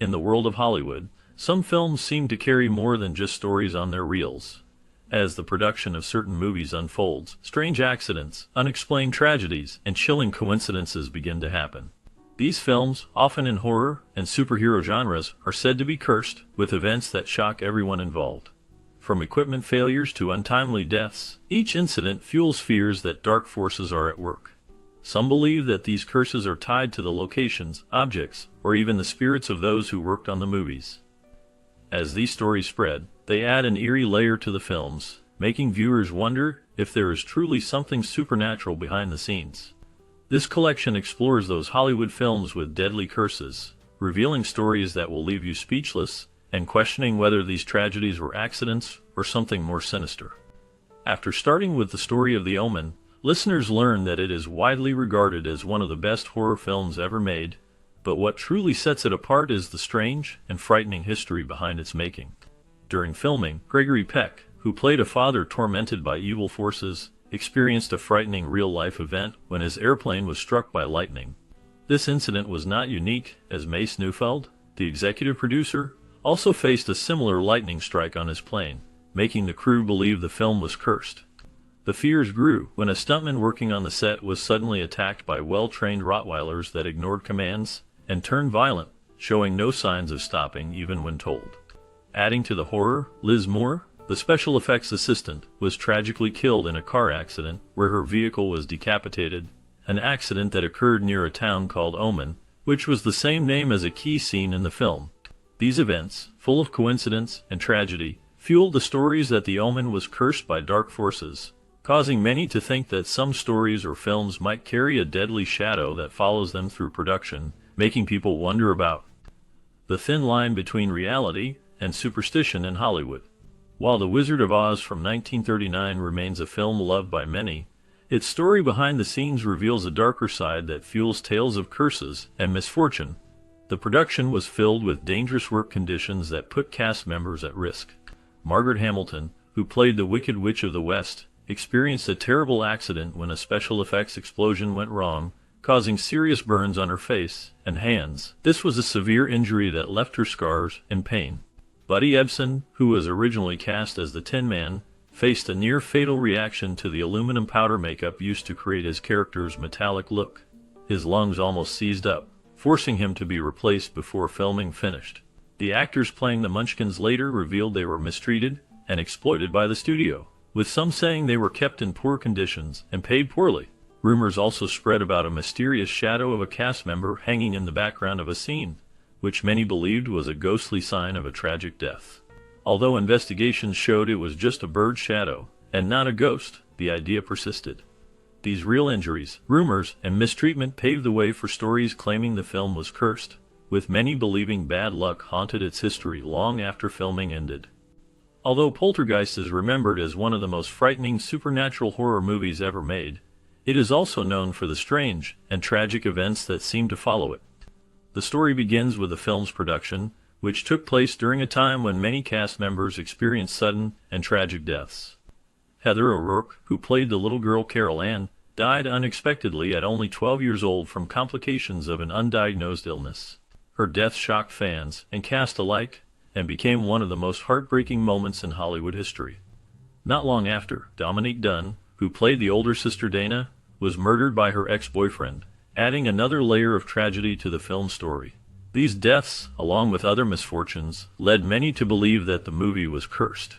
In the world of Hollywood, some films seem to carry more than just stories on their reels. As the production of certain movies unfolds, strange accidents, unexplained tragedies, and chilling coincidences begin to happen. These films, often in horror and superhero genres, are said to be cursed, with events that shock everyone involved. From equipment failures to untimely deaths, each incident fuels fears that dark forces are at work. Some believe that these curses are tied to the locations, objects, or even the spirits of those who worked on the movies. As these stories spread, they add an eerie layer to the films, making viewers wonder if there is truly something supernatural behind the scenes. This collection explores those Hollywood films with deadly curses, revealing stories that will leave you speechless and questioning whether these tragedies were accidents or something more sinister. After starting with the story of The Omen, listeners learn that it is widely regarded as one of the best horror films ever made, but what truly sets it apart is the strange and frightening history behind its making. During filming, Gregory Peck, who played a father tormented by evil forces, experienced a frightening real-life event when his airplane was struck by lightning. This incident was not unique, as Mace Neufeld, the executive producer, also faced a similar lightning strike on his plane, making the crew believe the film was cursed. The fears grew when a stuntman working on the set was suddenly attacked by well-trained Rottweilers that ignored commands and turned violent, showing no signs of stopping even when told. Adding to the horror, Liz Moore, the special effects assistant, was tragically killed in a car accident where her vehicle was decapitated, an accident that occurred near a town called Omen, which was the same name as a key scene in the film. These events, full of coincidence and tragedy, fueled the stories that The Omen was cursed by dark forces, causing many to think that some stories or films might carry a deadly shadow that follows them through production, making people wonder about the thin line between reality and superstition in Hollywood. While The Wizard of Oz from 1939 remains a film loved by many, its story behind the scenes reveals a darker side that fuels tales of curses and misfortune. The production was filled with dangerous work conditions that put cast members at risk. Margaret Hamilton, who played the Wicked Witch of the West, experienced a terrible accident when a special effects explosion went wrong, causing serious burns on her face and hands. This was a severe injury that left her scars and pain. Buddy Ebsen, who was originally cast as the Tin Man, faced a near-fatal reaction to the aluminum powder makeup used to create his character's metallic look. His lungs almost seized up, forcing him to be replaced before filming finished. The actors playing the Munchkins later revealed they were mistreated and exploited by the studio, with some saying they were kept in poor conditions and paid poorly. Rumors also spread about a mysterious shadow of a cast member hanging in the background of a scene, which many believed was a ghostly sign of a tragic death. Although investigations showed it was just a bird's shadow, and not a ghost, the idea persisted. These real injuries, rumors, and mistreatment paved the way for stories claiming the film was cursed, with many believing bad luck haunted its history long after filming ended. Although Poltergeist is remembered as one of the most frightening supernatural horror movies ever made, it is also known for the strange and tragic events that seem to follow it. The story begins with the film's production, which took place during a time when many cast members experienced sudden and tragic deaths. Heather O'Rourke, who played the little girl Carol Ann, died unexpectedly at only 12 years old from complications of an undiagnosed illness. Her death shocked fans and cast alike, and became one of the most heartbreaking moments in Hollywood history. Not long after, Dominique Dunne, who played the older sister Dana, was murdered by her ex-boyfriend, adding another layer of tragedy to the film's story. These deaths, along with other misfortunes, led many to believe that the movie was cursed.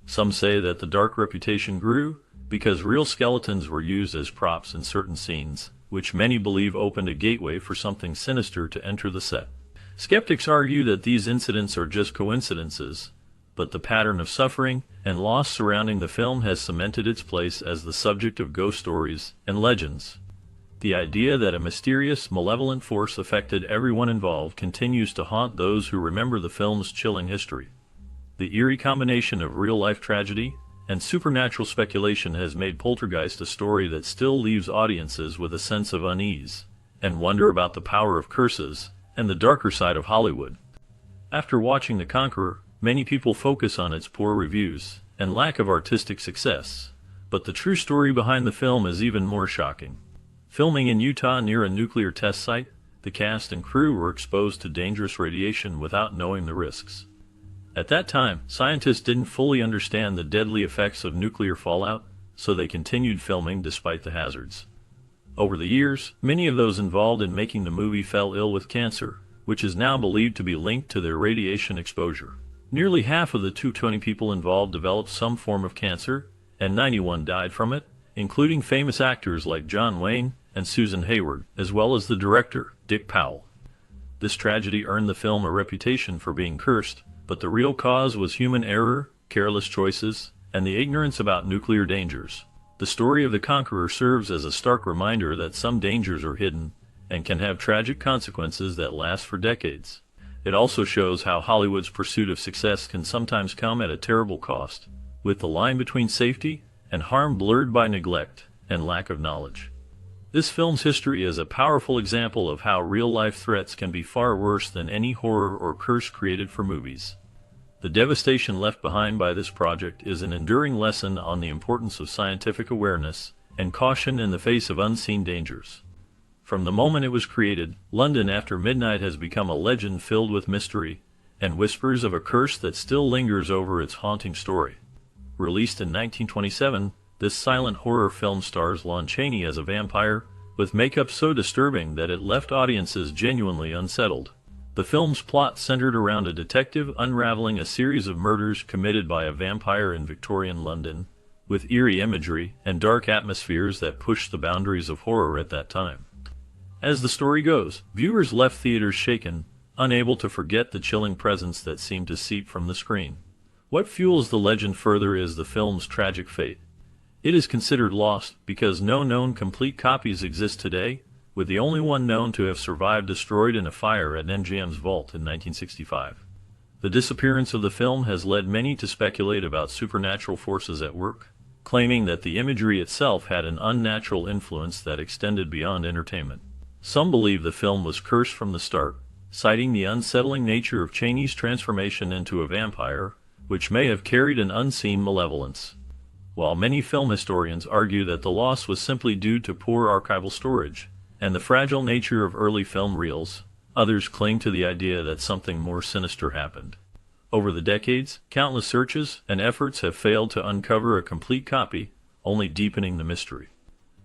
Some say that the dark reputation grew because real skeletons were used as props in certain scenes, which many believe opened a gateway for something sinister to enter the set. Skeptics argue that these incidents are just coincidences, but the pattern of suffering and loss surrounding the film has cemented its place as the subject of ghost stories and legends. The idea that a mysterious, malevolent force affected everyone involved continues to haunt those who remember the film's chilling history. The eerie combination of real-life tragedy and supernatural speculation has made Poltergeist a story that still leaves audiences with a sense of unease and wonder about the power of curses and the darker side of Hollywood. After watching The Conqueror, many people focus on its poor reviews and lack of artistic success, but the true story behind the film is even more shocking. Filming in Utah near a nuclear test site, The cast and crew were exposed to dangerous radiation without knowing the risks. At that time, scientists didn't fully understand the deadly effects of nuclear fallout, so they continued filming despite the hazards. Over the years, many of those involved in making the movie fell ill with cancer, which is now believed to be linked to their radiation exposure. Nearly half of the 220 people involved developed some form of cancer, and 91 died from it, including famous actors like John Wayne and Susan Hayward, as well as the director, Dick Powell. This tragedy earned the film a reputation for being cursed, but the real cause was human error, careless choices, and the ignorance about nuclear dangers. The story of the Conqueror serves as a stark reminder that some dangers are hidden and can have tragic consequences that last for decades. It also shows how Hollywood's pursuit of success can sometimes come at a terrible cost, with the line between safety and harm blurred by neglect and lack of knowledge. This film's history is a powerful example of how real-life threats can be far worse than any horror or curse created for movies. The devastation left behind by this project is an enduring lesson on the importance of scientific awareness and caution in the face of unseen dangers. From the moment it was created, London After Midnight has become a legend filled with mystery and whispers of a curse that still lingers over its haunting story. Released in 1927, this silent horror film stars Lon Chaney as a vampire, with makeup so disturbing that it left audiences genuinely unsettled. The film's plot centered around a detective unraveling a series of murders committed by a vampire in Victorian London, with eerie imagery and dark atmospheres that pushed the boundaries of horror at that time. As the story goes, viewers left theaters shaken, unable to forget the chilling presence that seemed to seep from the screen. What fuels the legend further is the film's tragic fate. It is considered lost because no known complete copies exist today, with the only one known to have survived destroyed in a fire at MGM's vault in 1965. The disappearance of the film has led many to speculate about supernatural forces at work, claiming that the imagery itself had an unnatural influence that extended beyond entertainment. Some believe the film was cursed from the start, citing the unsettling nature of Chaney's transformation into a vampire, which may have carried an unseen malevolence. While many film historians argue that the loss was simply due to poor archival storage and the fragile nature of early film reels, others cling to the idea that something more sinister happened. Over the decades, countless searches and efforts have failed to uncover a complete copy, only deepening the mystery.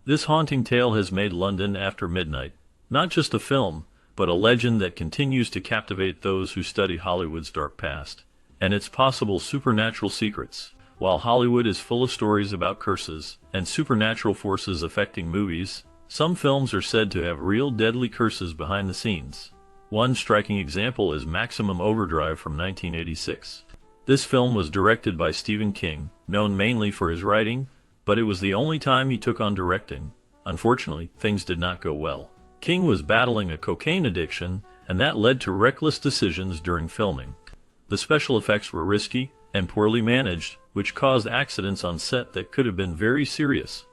This haunting tale has made London After Midnight not just a film, but a legend that continues to captivate those who study Hollywood's dark past and its possible supernatural secrets. While Hollywood is full of stories about curses and supernatural forces affecting movies, some films are said to have real deadly curses behind the scenes. One striking example is Maximum Overdrive from 1986. This film was directed by Stephen King, known mainly for his writing, but it was the only time he took on directing. Unfortunately, things did not go well. King was battling a cocaine addiction, and that led to reckless decisions during filming. The special effects were risky and poorly managed, which caused accidents on set that could have been very serious.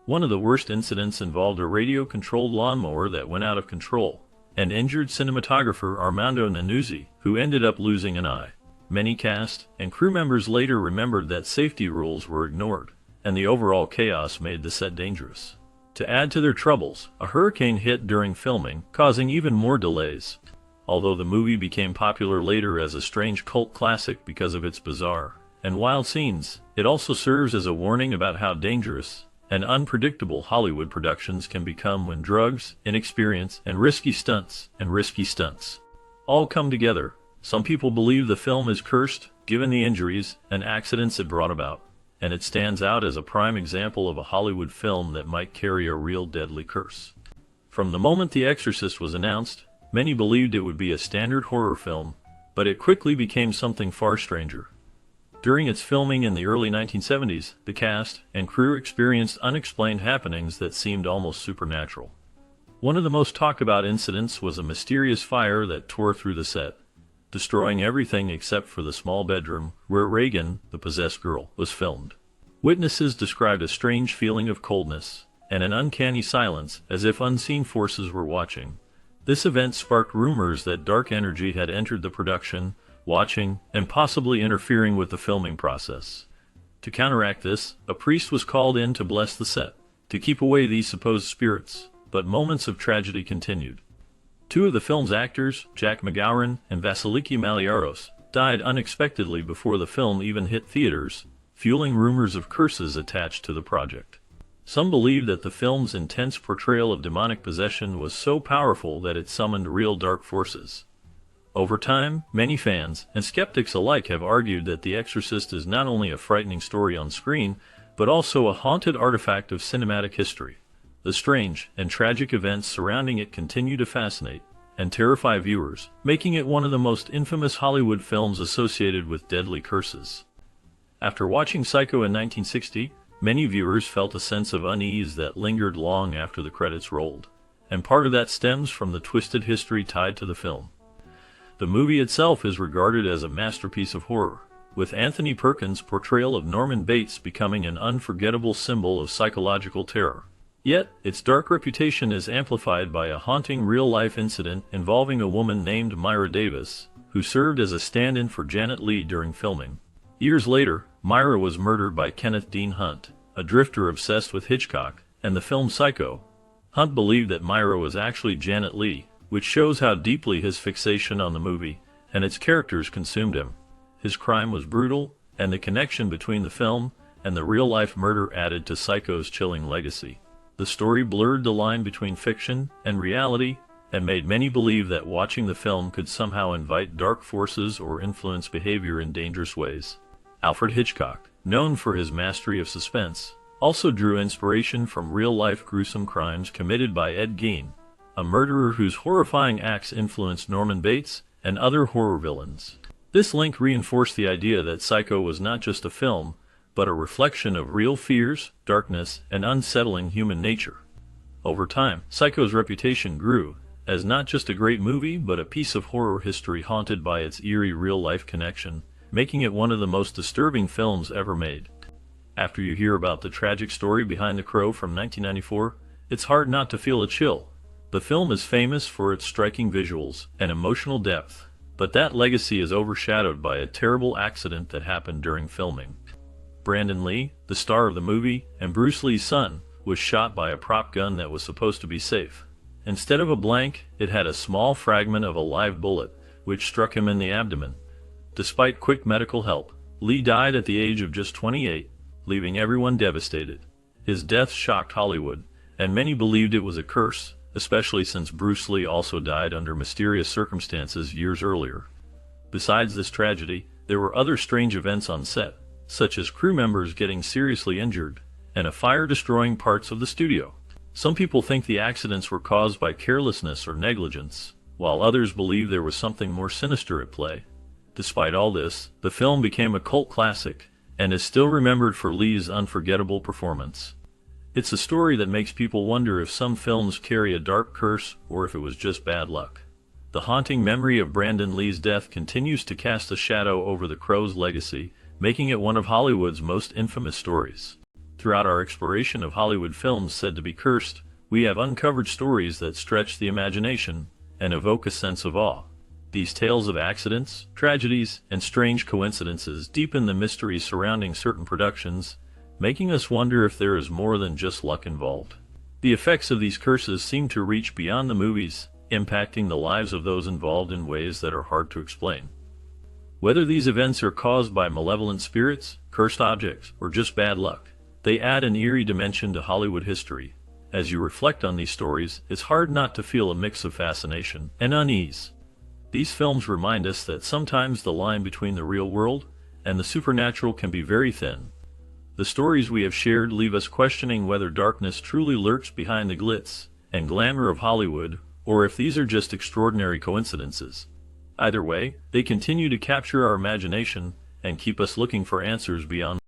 One of the worst incidents involved a radio-controlled lawnmower that went out of control, and injured cinematographer Armando Nanuzzi, who ended up losing an eye. Many cast and crew members later remembered that safety rules were ignored, and the overall chaos made the set dangerous. To add to their troubles, a hurricane hit during filming, causing even more delays. Although the movie became popular later as a strange cult classic because of its bizarre and wild scenes, it also serves as a warning about how dangerous and unpredictable Hollywood productions can become when drugs, inexperience, and risky stunts all come together. Some people believe the film is cursed, given the injuries and accidents it brought about, and it stands out as a prime example of a Hollywood film that might carry a real deadly curse. From the moment The Exorcist was announced, many believed it would be a standard horror film, but it quickly became something far stranger. During its filming in the early 1970s, the cast and crew experienced unexplained happenings that seemed almost supernatural. One of the most talked about incidents was a mysterious fire that tore through the set, destroying everything except for the small bedroom where Regan, the possessed girl, was filmed. Witnesses described a strange feeling of coldness and an uncanny silence, as if unseen forces were watching. This event sparked rumors that dark energy had entered the production, watching, and possibly interfering with the filming process. To counteract this, a priest was called in to bless the set, to keep away these supposed spirits, but moments of tragedy continued. Two of the film's actors, Jack McGowan and Vasiliki Maliaros, died unexpectedly before the film even hit theaters, fueling rumors of curses attached to the project. Some believe that the film's intense portrayal of demonic possession was so powerful that it summoned real dark forces. Over time, many fans and skeptics alike have argued that The Exorcist is not only a frightening story on screen, but also a haunted artifact of cinematic history. The strange and tragic events surrounding it continue to fascinate and terrify viewers, making it one of the most infamous Hollywood films associated with deadly curses. After watching Psycho in 1960, many viewers felt a sense of unease that lingered long after the credits rolled, and part of that stems from the twisted history tied to the film. The movie itself is regarded as a masterpiece of horror, with Anthony Perkins' portrayal of Norman Bates becoming an unforgettable symbol of psychological terror. Yet, its dark reputation is amplified by a haunting real-life incident involving a woman named Myra Davis, who served as a stand-in for Janet Leigh during filming. Years later, Myra was murdered by Kenneth Dean Hunt, a drifter obsessed with Hitchcock and the film Psycho. Hunt believed that Myra was actually Janet Leigh, which shows how deeply his fixation on the movie and its characters consumed him. His crime was brutal, and the connection between the film and the real-life murder added to Psycho's chilling legacy. The story blurred the line between fiction and reality, and made many believe that watching the film could somehow invite dark forces or influence behavior in dangerous ways. Alfred Hitchcock, known for his mastery of suspense, also drew inspiration from real-life gruesome crimes committed by Ed Gein, a murderer whose horrifying acts influenced Norman Bates and other horror villains. This link reinforced the idea that Psycho was not just a film, but a reflection of real fears, darkness, and unsettling human nature. Over time, Psycho's reputation grew as not just a great movie, but a piece of horror history haunted by its eerie real-life connection, making it one of the most disturbing films ever made. After you hear about the tragic story behind The Crow from 1994, it's hard not to feel a chill. The film is famous for its striking visuals and emotional depth, but that legacy is overshadowed by a terrible accident that happened during filming. Brandon Lee, the star of the movie, and Bruce Lee's son, was shot by a prop gun that was supposed to be safe. Instead of a blank, it had a small fragment of a live bullet, which struck him in the abdomen. Despite quick medical help, Lee died at the age of just 28, leaving everyone devastated. His death shocked Hollywood, and many believed it was a curse, especially since Bruce Lee also died under mysterious circumstances years earlier. Besides this tragedy, there were other strange events on set, such as crew members getting seriously injured, and a fire destroying parts of the studio. Some people think the accidents were caused by carelessness or negligence, while others believe there was something more sinister at play. Despite all this, the film became a cult classic, and is still remembered for Lee's unforgettable performance. It's a story that makes people wonder if some films carry a dark curse or if it was just bad luck. The haunting memory of Brandon Lee's death continues to cast a shadow over The Crow's legacy, making it one of Hollywood's most infamous stories. Throughout our exploration of Hollywood films said to be cursed, we have uncovered stories that stretch the imagination and evoke a sense of awe. These tales of accidents, tragedies, and strange coincidences deepen the mystery surrounding certain productions, making us wonder if there is more than just luck involved. The effects of these curses seem to reach beyond the movies, impacting the lives of those involved in ways that are hard to explain. Whether these events are caused by malevolent spirits, cursed objects, or just bad luck, they add an eerie dimension to Hollywood history. As you reflect on these stories, it's hard not to feel a mix of fascination and unease. These films remind us that sometimes the line between the real world and the supernatural can be very thin. The stories we have shared leave us questioning whether darkness truly lurks behind the glitz and glamour of Hollywood, or if these are just extraordinary coincidences. Either way, they continue to capture our imagination and keep us looking for answers beyond